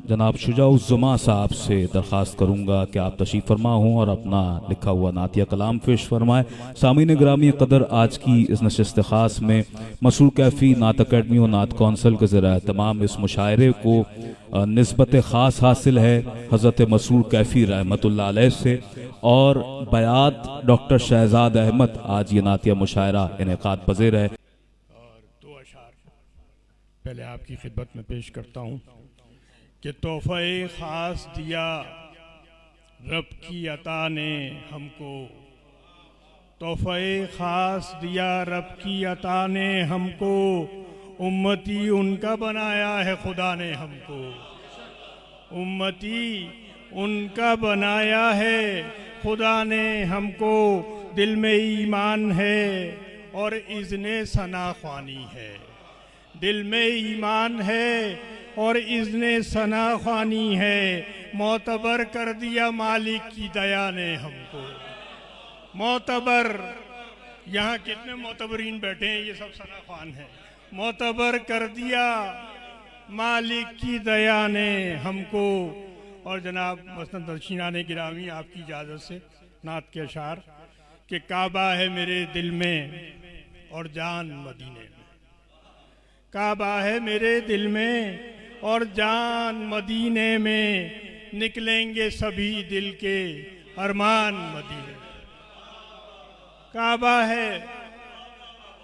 जनाब शुजाउज़्ज़मा साहब से दरख्वास्त करूँगा कि आप तशरीफ़ फरमा हों और अपना लिखा हुआ नातिया कलाम पेश फरमाएँ। सामीन ग्रामी कदर, आज की इस नशिस्त ख़ास में मसरूर कैफ़ी नात अकेडमी और नात कौंसल के ज़रिए तमाम इस मुशायरे को निस्बत ख़ास हासिल है हज़रत मसरूर कैफ़ी रहमतुल्लाह अलैह से, और बयात डॉक्टर शहजाद अहमद आज ये नातिया मुशायरा इनेकाद पज़ीर है। और दो अशार पहले आपकी खिदमत में पेश करता हूँ कि तोहफ़े ख़ास दिया रब की अता ने हमको, तोहफ़े ख़ास दिया रब की अता ने हमको, उम्मती उनका बनाया है खुदा ने हमको, उम्मती उनका बनाया है खुदा ने हमको, दिल में ईमान है और इज़्ने सना ख्वानी है, दिल में ईमान है और इज़्ने सना ख्वानी है, मोतबर कर दिया मालिक की दया ने हमको। मोतबर, यहाँ कितने मोतबरीन बैठे हैं, ये सब सना ख्वान हैं। मोतबर कर दिया मालिक की दया ने हमको। और जनाब मसनद नशीनाने गिरामी, आपकी इजाज़त से नात के अशार कि काबा है मेरे दिल में और जान मदीने में, काबा है मेरे दिल में और जान मदीने में, निकलेंगे सभी दिल के अरमान मदीने।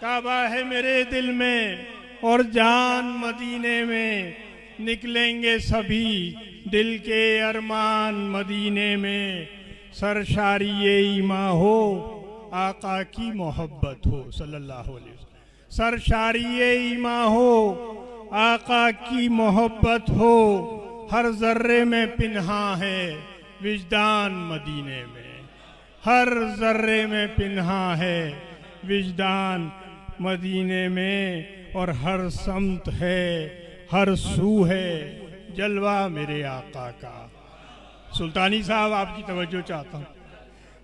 काबा है मेरे दिल में और जान मदीने में, निकलेंगे सभी दिल के अरमान मदीने में। सरशारी ईमा हो आका की मोहब्बत हो सल्लल्लाहु अलैहि वसल्लम, सरशारी ईमा हो आका की मोहब्बत हो, हर जर्रे में पिन्हा है विजदान मदीने में, हर जर्रे में पिन्हा है विजदान मदीने में। और हर समत है हर सू है जलवा मेरे आका का। सुल्तानी साहब, आपकी तवज्जो चाहता हूँ।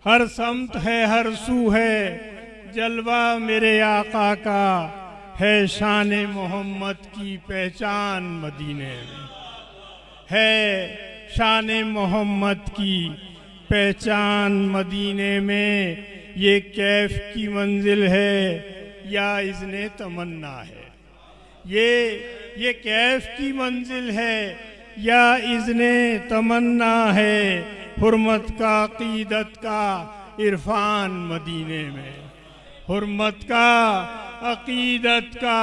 हर समत है हर सू है जलवा मेरे आका का, है शान मोहम्मद की पहचान मदीने में, है शान मोहम्मद की पहचान मदीने में। ये कैफ की मंजिल है या इज़्ने तमन्ना है, ये कैफ की मंजिल है या इज़्ने तमन्ना है, हुर्मत का अक़ीदत का इरफान मदीने में, हुर्मत का अक़ीदत का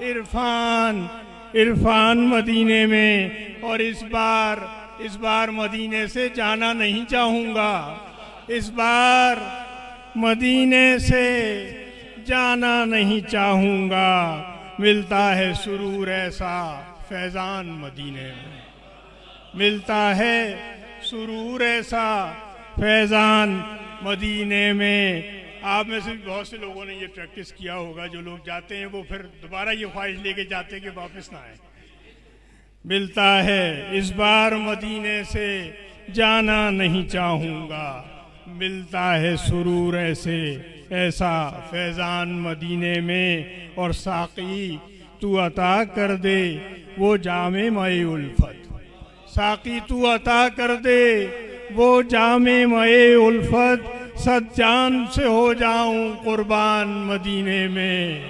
इरफान मदीने में। और इस बार मदीने से जाना नहीं चाहूँगा, इस बार मदीने से जाना नहीं चाहूँगा, मिलता है सुरूर ऐसा फैज़ान मदीने में, मिलता है सुरूर ऐसा फैज़ान मदीने में। आप में से भी बहुत से लोगों ने ये प्रैक्टिस किया होगा, जो लोग जाते हैं वो फिर दोबारा ये ख्वाहिश लेके जाते हैं कि वापस ना आए। मिलता है इस बार मदीने से जाना नहीं चाहूँगा, मिलता है सुरूर ऐसा फैज़ान मदीने में। और साक़ी तू अता कर दे वो जामे मए उल्फत, साक़ी तू अता कर दे वो जामे मए उल्फत, सज्जान से हो जाऊं कुर्बान मदीने में,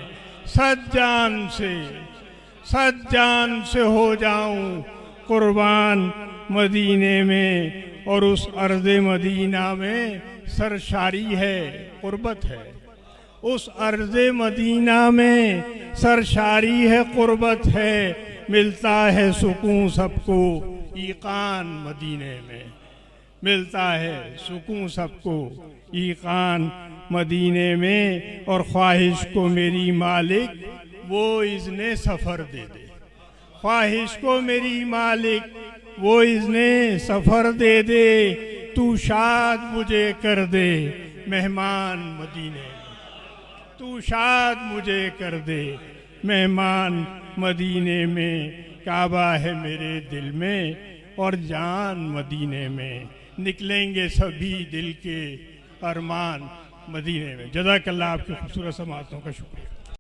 सज्जान से हो जाऊं कुर्बान मदीने में। और उस अर्ज़े मदीना में सरशारी है कुर्बत है, उस अर्ज़े मदीना में सरशारी है कुर्बत है, मिलता है सुकून सबको ईकान मदीने में, मिलता है सुकून सबको ईकान मदीने में। और ख्वाहिश को मेरी मालिक वो इज़्ने सफ़र दे दे, ख्वाहिश को मेरी मालिक वो इज़्ने सफ़र दे दे, तू शाद मुझे कर दे मेहमान मदीने में, तू शाद मुझे कर दे मेहमान मदीने में। काबा है मेरे दिल में और जान मदीने में, निकलेंगे सभी दिल के अरमान मदीने में। जज़ाकल्लाह, आपके खूबसूरत समातों का शुक्रिया।